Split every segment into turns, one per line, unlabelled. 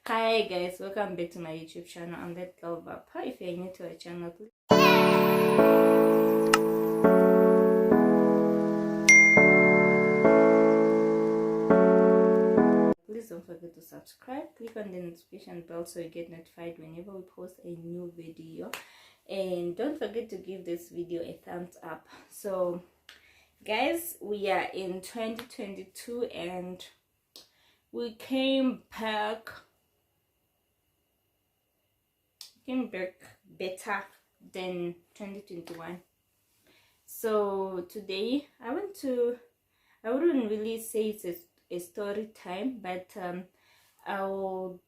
Hi guys, welcome back to my YouTube channel. I'm that girl Vapa. If you're new to our channel, please don't forget to subscribe. Click on the notification bell so you get notified whenever we post a new video, and don't forget to give this video a thumbs up. So guys, we are in 2022 and we came back better than 2021. So today I wouldn't really say it's a story time, but I would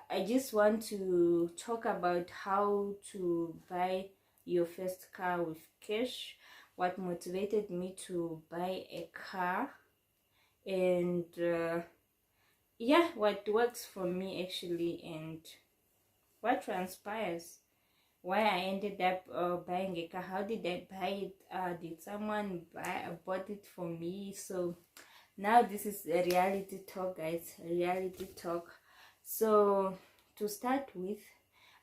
I just want to talk about how to buy your first car with cash, what motivated me to buy a car, and yeah, what works for me actually, and what transpires, why I ended up buying a car. How did I buy it? Did someone bought it for me? So now this is a reality talk, guys. Reality talk. So to start with,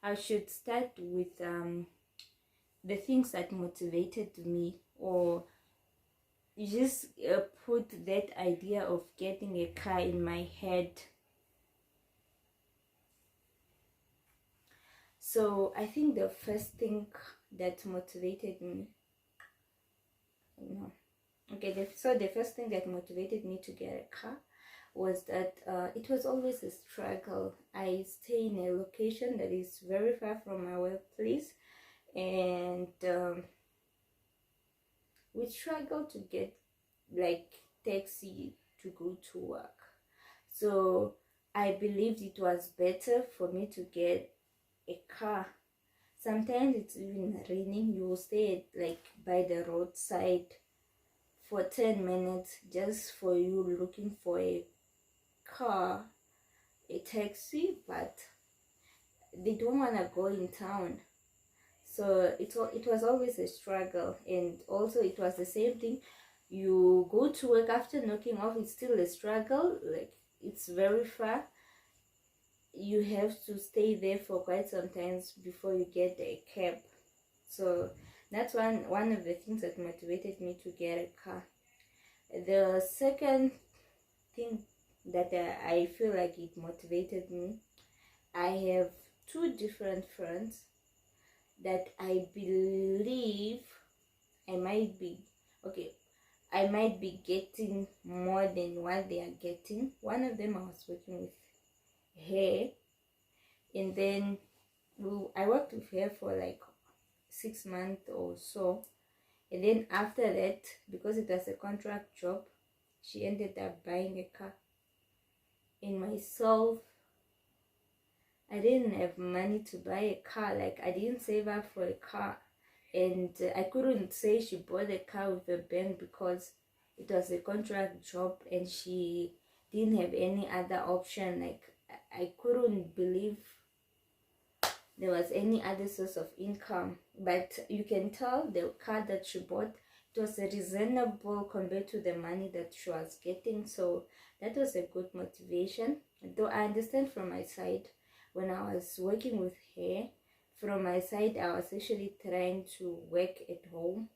I should start with the things that motivated me, or just put that idea of getting a car in my head. So I think the first thing that motivated me, so the first thing that motivated me to get a car was that it was always a struggle. I stay in a location that is very far from my workplace, and we struggle to get like taxi to go to work. So I believed it was better for me to get a car. Sometimes it's even raining, you will stay like by the roadside for 10 minutes just for you looking for a car, a taxi, but they don't want to go in town. So it was always a struggle. And also it was the same thing, you go to work after knocking off, it's still a struggle, like it's very far, you have to stay there for quite some times before you get a cab. So that's one of the things that motivated me to get a car. The second thing that I feel like it motivated me, I have two different friends that I believe I might be getting more than what they are getting. One of them I was working with hair, and then I worked with her for like 6 months or so, and then after that, because it was a contract job, she ended up buying a car. And myself, I didn't have money to buy a car. Like I didn't save up for a car, and I couldn't say she bought a car with a bank because it was a contract job and she didn't have any other option. Like I couldn't believe there was any other source of income. But you can tell the car that she bought, it was reasonable compared to the money that she was getting. So that was a good motivation. Though I understand from my side, when I was working with her, from my side I was actually trying to work at home,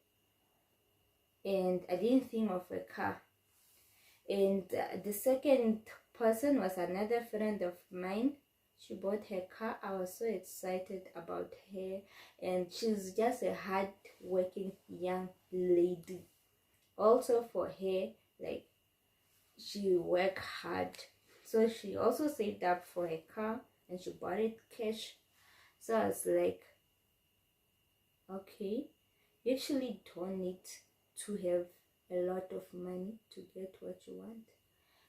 and I didn't think of a car. And the second person was another friend of mine. She bought her car. I was so excited about her, and she's just a hard working young lady. Also for her, like she worked hard, so she also saved up for her car and she bought it cash. So I was like, okay, you actually don't need to have a lot of money to get what you want.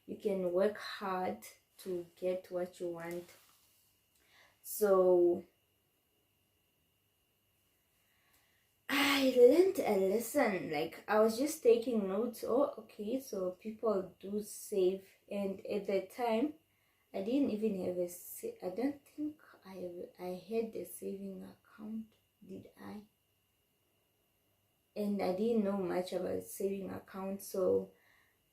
You can work hard to get what you want. So I learned a lesson. Like I was just taking notes. Oh, okay, so people do save. And at that time, I didn't even have I don't think I had a saving account, did I? And I didn't know much about saving account, so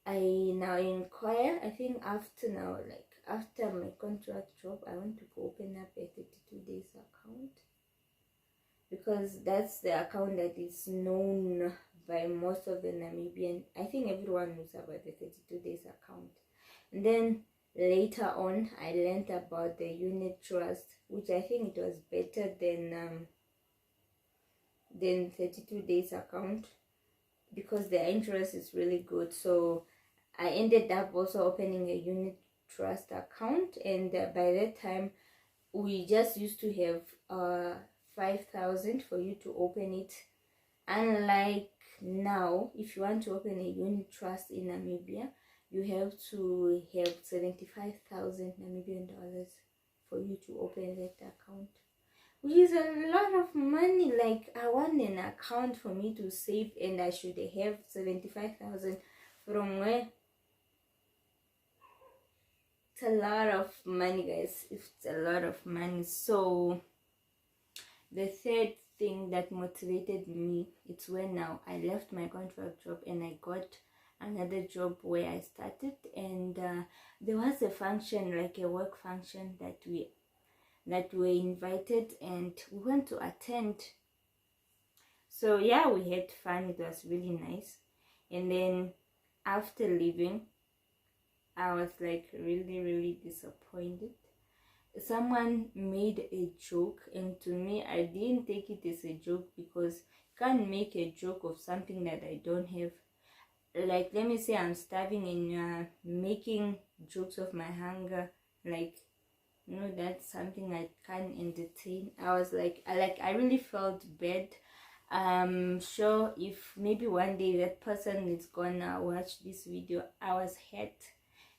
I now inquire. I think after now, like after my contract job, I want to go open up a 32 days account, because that's the account that is known by most of the Namibian. I think everyone knows about the 32 days account. And then later on, I learned about the unit trust, which I think it was better than 32 days account, because the interest is really good. So I ended up also opening a unit trust account, and by that time we just used to have 5,000 for you to open it. Unlike now, if you want to open a unit trust in Namibia, you have to have 75,000 Namibian dollars for you to open that account, which is a lot of money. Like, I want an account for me to save, and I should have 75,000 from where? It's a lot of money, guys. It's a lot of money. So the third thing that motivated me, it's when now I left my contract job and I got another job where I started, and there was a function, like a work function, that we were invited, and we went to attend. So yeah, we had fun. It was really nice. And then after leaving, I was like really disappointed. Someone made a joke, and to me, I didn't take it as a joke, because you can't make a joke of something that I don't have. Like, let me say I'm starving, and you're making jokes of my hunger. Like, you know, that's something I can't entertain. I was like I really felt bad. Sure, if maybe one day that person is gonna watch this video, I was hurt,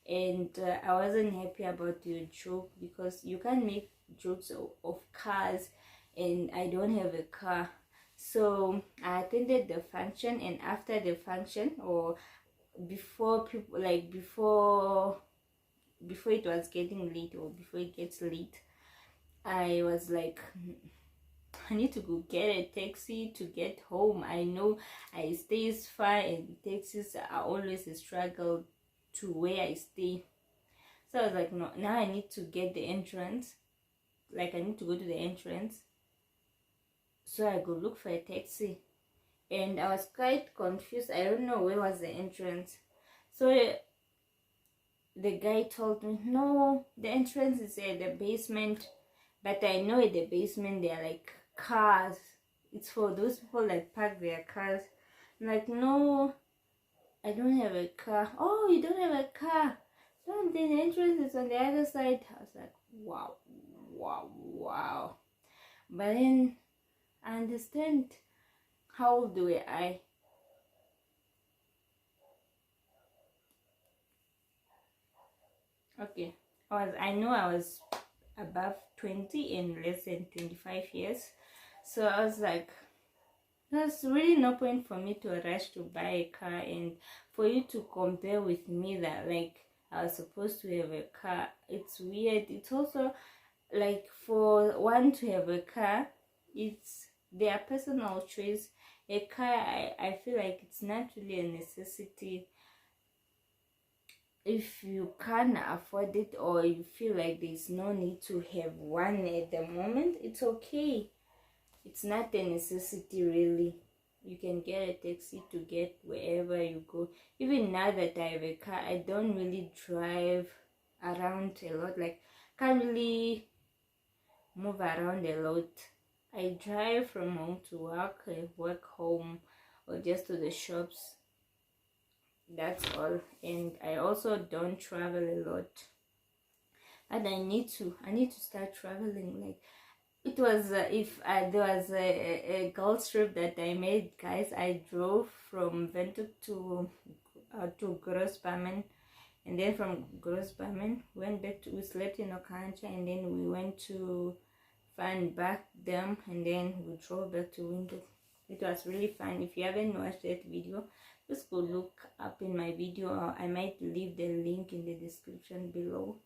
and I wasn't happy about your joke, because you can't make jokes of cars, and I don't have a car. So I attended the function, and after the function, or before people, like before it was getting late, or before it gets late, I was like, I need to go get a taxi to get home. I know I stay far, and taxis are always a struggle to where I stay. So I was like, no, now I need to get the entrance. Like, I need to go to the entrance. So I go look for a taxi, and I was quite confused. I don't know where was the entrance. So the guy told me, no, the entrance is at the basement. But I know at the basement there are like cars. It's for those people that park their cars. I'm like, no, I don't have a car. Oh, you don't have a car? No, the entrance is on the other side. I was like, wow. But then I understand. How old were I? Okay, I know I was above 20 and less than 25 years. So I was like, there's really no point for me to rush to buy a car, and for you to compare with me that like I was supposed to have a car. It's weird. It's also like, for one to have a car, it's their personal choice. A car, I feel like it's not really a necessity. If you can't afford it, or you feel like there's no need to have one at the moment, it's okay. It's not a necessity, really. You can get a taxi to get wherever you go. Even now that I have a car, I don't really drive around a lot. Like, can't really move around a lot. I drive from home to work, I work home, or just to the shops. That's all. And I also don't travel a lot, and I need to start traveling. Like, it was if there was a girls trip that I made, guys. I drove from Windhoek to Grossbarmen, and then from Grossbarmen went back to, we slept in Okansha, and then we went to Van Back Dam, and then we drove back to Windhoek. It was really fun. If you haven't watched that video, just go look up in my video, or I might leave the link in the description below,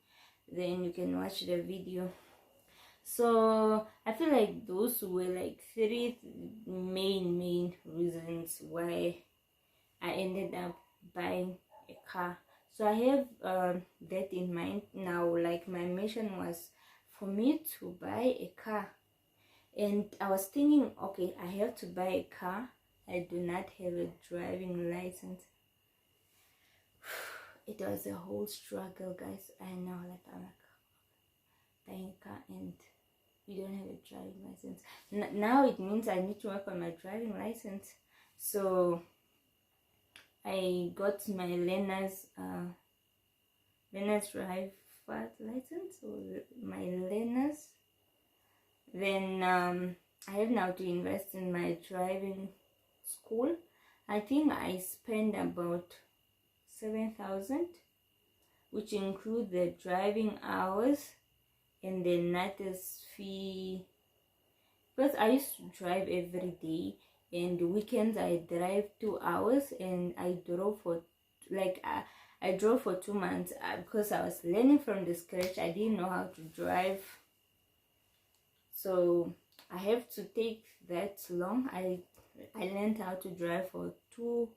then you can watch the video. So I feel like those were like 3 main reasons why I ended up buying a car. So I have that in mind now. Like my mission was for me to buy a car, and I was thinking, okay, I have to buy a car. I do not have a driving license. It was a whole struggle, guys. I know, like I'm like buying a car and you don't have a driving license. Now it means I need to work on my driving license. So I got my learner's driver license, or my learner's. Then I have now to invest in my driving school. I think I spend about 7,000, which include the driving hours and the NATA's fee, because I used to drive every day, and weekends I drive 2 hours, and I drove for like I drove for 2 months because I was learning from the scratch. I didn't know how to drive, so I have to take that long. I learned how to drive for 2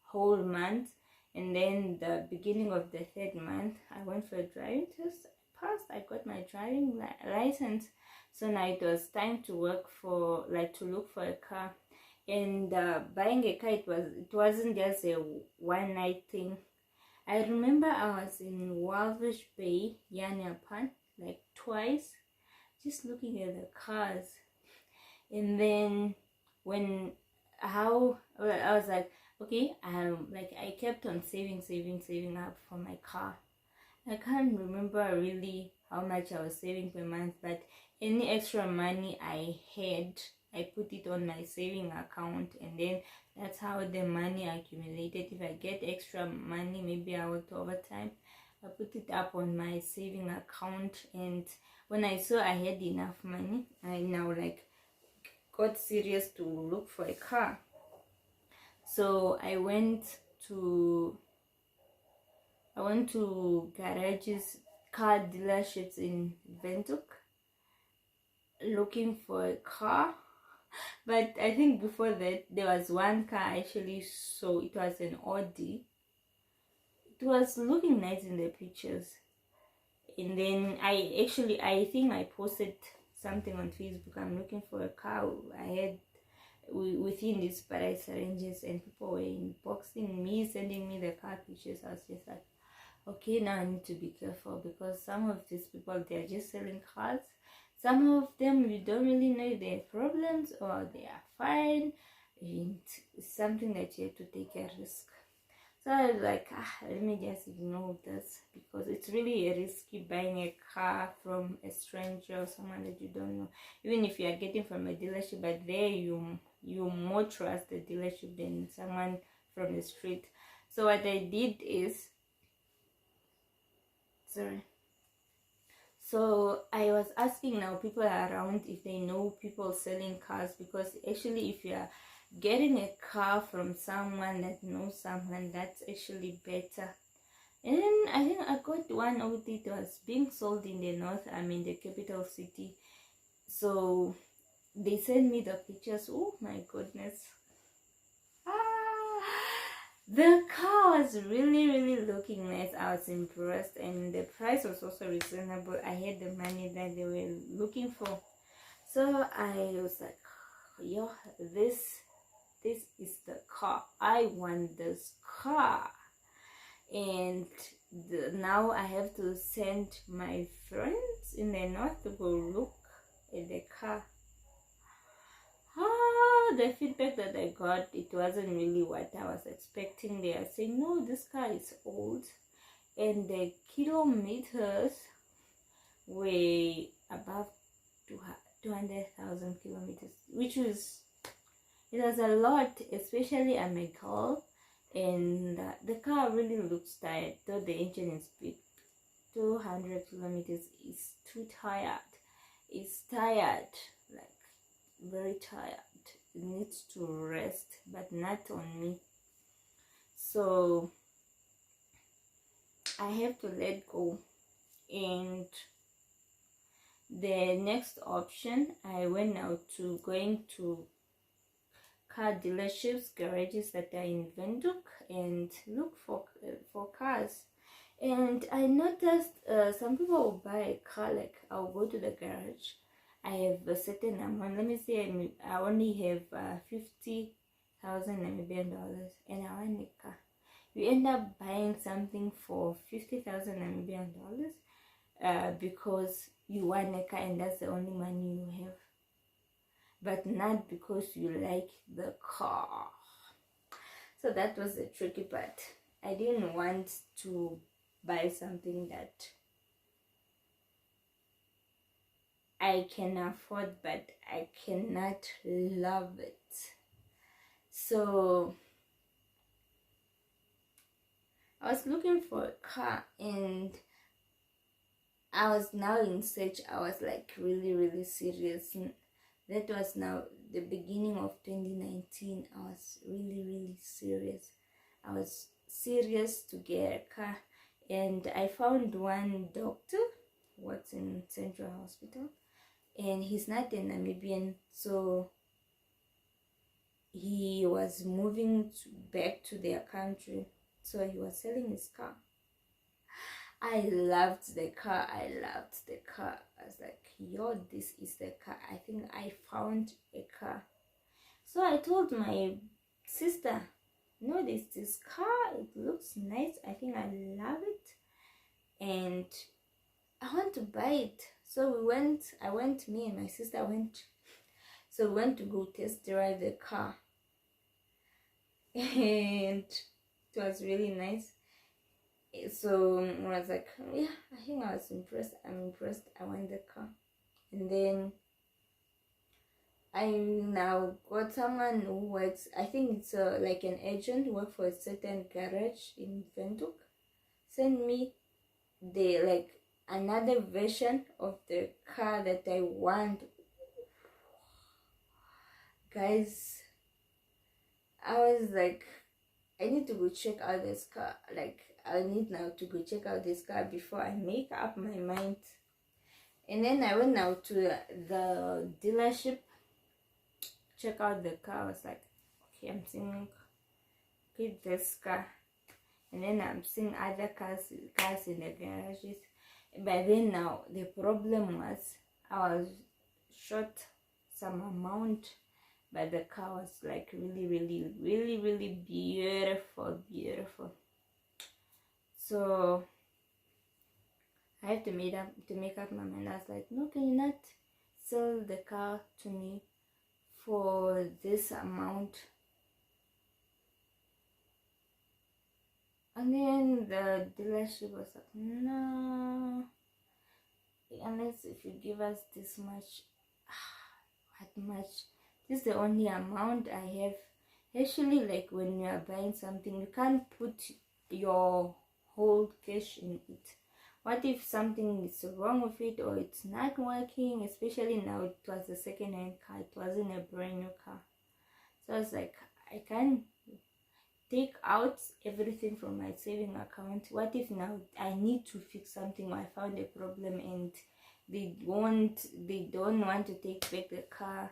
whole months, and then the beginning of the 3rd month I went for a driving test. I passed. I got my driving license. So now it was time to work for, like, to look for a car. And buying a car, it wasn't just a one night thing. I remember I was in Walvish Bay, Japan, like twice, just looking at the cars. And then I was like, okay, like I kept on saving up for my car. I can't remember really how much I was saving per month, but any extra money I had, I put it on my saving account, and then that's how the money accumulated. If I get extra money, maybe I worked overtime, I put it up on my saving account. And when I saw I had enough money, I now like got serious to look for a car. So I went to garages, car dealerships in Windhoek, looking for a car. But I think before that there was one car I actually saw. It was an Audi. It was looking nice in the pictures, and then I think I posted something on Facebook. I'm looking for a car. I had within these price ranges, and people were inboxing me, sending me the car pictures. I was just like, okay, now I need to be careful, because some of these people, they're just selling cars. Some of them you don't really know if they have problems or they are fine, and it's something that you have to take a risk. So I was like, let me just ignore this, because it's really risky buying a car from a stranger or someone that you don't know. Even if you are getting from a dealership, but there you more trust the dealership than someone from the street. So what I did is, so I was asking now people around if they know people selling cars, because actually if you are getting a car from someone that knows someone, that's actually better. And I think I got one Audi that was being sold in the north. I'm in the capital city, so they sent me the pictures. Oh my goodness, the car was really looking nice. I was impressed, and the price was also reasonable. I had the money that they were looking for, so I was like, yo, this is the car. I want this car. And now I have to send my friends in the north to go look at the car. The feedback that I got, it wasn't really what I was expecting. They are saying, no, this car is old, and the kilometers were above 200,000 kilometers, which was, it was a lot, especially I'm a girl, and the car really looks tired, though the engine is big. 200 kilometers is too tired. It's tired, like very tired. It needs to rest, but not on me. So I have to let go. And the next option, I went now to going to car dealerships, garages that are in Windhoek, and look for cars. And I noticed some people will buy a car, like I'll go to the garage, I have a certain amount, let me say I only have 50,000 Namibian dollars and I want a car. You end up buying something for 50,000 Namibian dollars because you want a car and that's the only money you have, but not because you like the car. So that was the tricky part. I didn't want to buy something that I can afford, but I cannot love it. So I was looking for a car and I was now in search. I was like really serious. That was now the beginning of 2019. I was really serious. I was serious to get a car, and I found one doctor who works in Central Hospital, and he's not a Namibian, so he was moving back to their country, so he was selling his car. I loved the car. I was like, yo, this is the car. I think I found a car. So I told my sister, no, this car, it looks nice. I think I love it and I want to buy it. So me and my sister went. So we went to go test drive the car. And it was really nice. So I was like, yeah, I think I was impressed. I'm impressed. I want the car. And then I now got someone who works, I think it's like an agent who works for a certain garage in Ventuk, send me the like another version of the car that I want. Guys, I was like, I need to go check out this car. Like, I need now to go check out this car before I make up my mind. And then I went now to the dealership, check out the car. I was like, okay, I'm seeing this car, and then I'm seeing other cars in the garages. But then now the problem was I was short some amount, but the car was like really beautiful. So I had to make up my mind. I was like, no, can you not sell the car to me for this amount? And then the dealership was like, no, unless if you give us this much. What much? This is the only amount I have. Actually, like when you are buying something, you can't put your whole cash in it. What if something is wrong with it or it's not working? Especially now, it was a second-hand car. It wasn't a brand new car. So I was like, I can't take out everything from my saving account. What if now I need to fix something or I found a problem and they don't want to take back the car?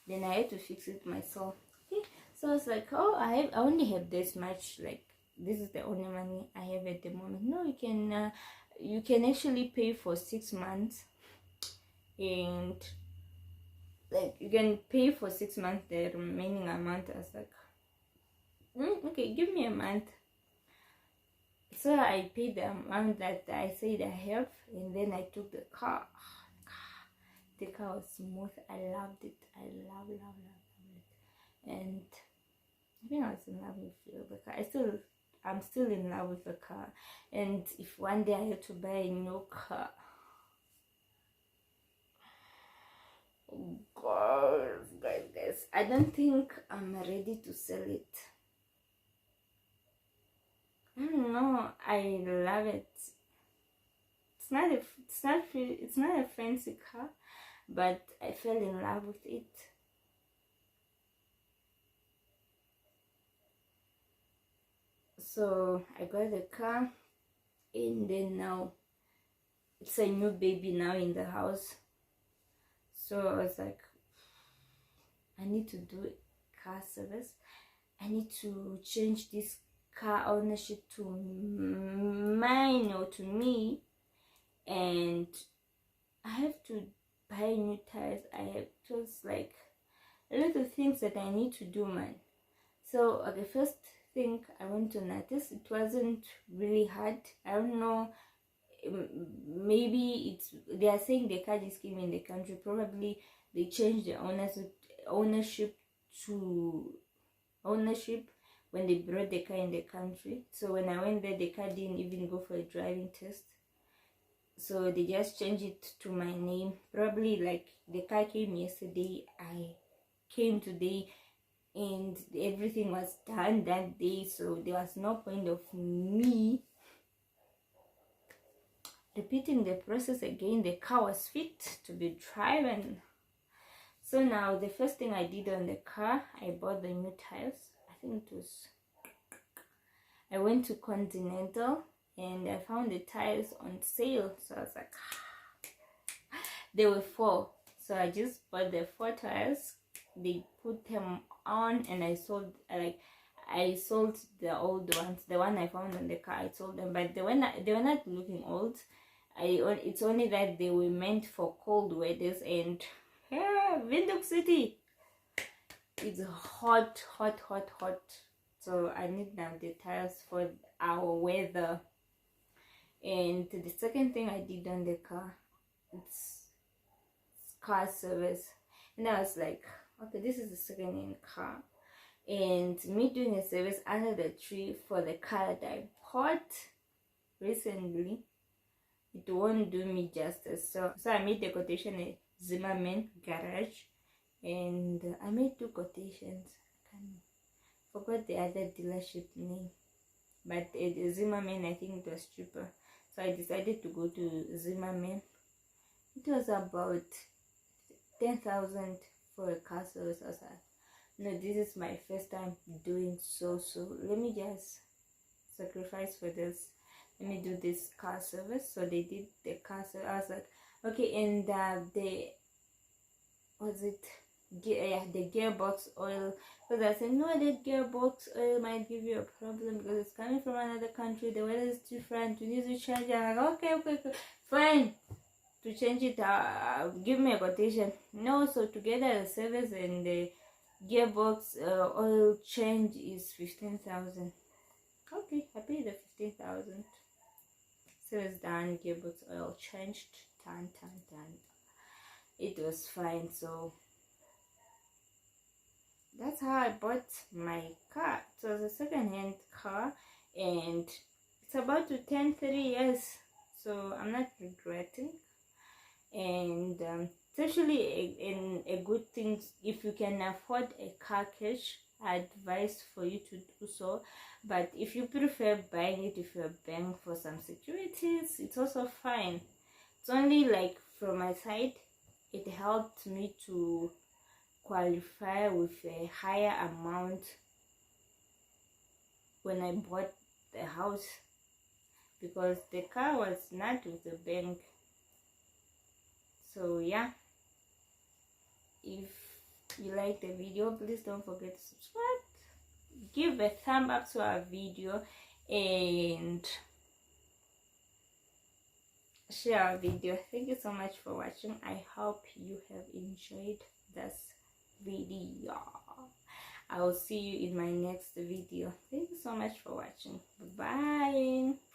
Then I had to fix it myself. Okay. So I was like, oh, I only have this much, like this is the only money I have at the moment. No, you can actually pay for 6 months, and like you can pay for 6 months the remaining amount. I was like, okay, give me a month. So I paid the amount that I said I have, and then I took the car. The car was smooth. I loved it. I love it. And I think I was in love with the car. I'm still in love with the car. And if one day I had to buy a new car, oh guys, I don't think I'm ready to sell it. I don't know. I love it. It's not a fancy car, but I fell in love with it. So I got the car, and then now it's a new baby now in the house. So I was like, I need to do car service. I need to change this car ownership to mine or to me, and I have to buy new tires. I have just like a lot of things that I need to do, man. So the first thing I want to notice, it wasn't really hard. I don't know, maybe they are saying the car just came in the country. Probably they changed the ownership to ownership when they brought the car in the country. So when I went there, the car didn't even go for a driving test. So they just changed it to my name. Probably like the car came yesterday, I came today, and everything was done that day. So there was no point of me repeating the process again. The car was fit to be driven. So now the first thing I did on the car, I bought the new tires. I think it was, I went to Continental and I found the tires on sale. So I was like, there were 4. So I just bought the 4 tires. They put them on and I sold, I sold the old ones. The one I found on the car, I sold them, but they were not looking old. It's only that they were meant for cold weathers, and Windhoek City, it's hot. So I need now the tires for our weather. And the second thing I did on the car, it's car service. And I was like, okay, this is the second hand car, and me doing a service under the tree for the car that I bought recently, it won't do me justice. So I made the quotation at Zimmerman Garage, and I made 2 quotations. I forgot the other dealership name, but at Zimmerman I think it was cheaper. So I decided to go to Zimmerman. It was about 10,000 for a car service. I was like, no, this is my first time doing so let me just sacrifice for this. Let me do this car service. So they did the car service. I was like, okay. And the gearbox oil, because I said, no, that gearbox oil might give you a problem because it's coming from another country, the weather is different, you need to change it. I'm like, okay, fine, to change it, give me a quotation. No, so together the service and the gearbox oil change is 15,000. Okay, I paid the 15,000. Service done, gearbox oil changed, done. It was fine. So that's how I bought my car. It was a second-hand car, and it's about to turn 3 years, so I'm not regretting. And it's actually a good thing if you can afford a car cash. I advise for you to do so, but if you prefer buying it with your bank for some securities, it's also fine. It's only like from my side, it helped me to qualify with a higher amount when I bought the house, because the car was not with the bank. So yeah, if you like the video, please don't forget to subscribe, give a thumb up to our video, and share our video. Thank you so much for watching. I hope you have enjoyed this video. I will see you in my next video. Thank you so much for watching. Bye bye.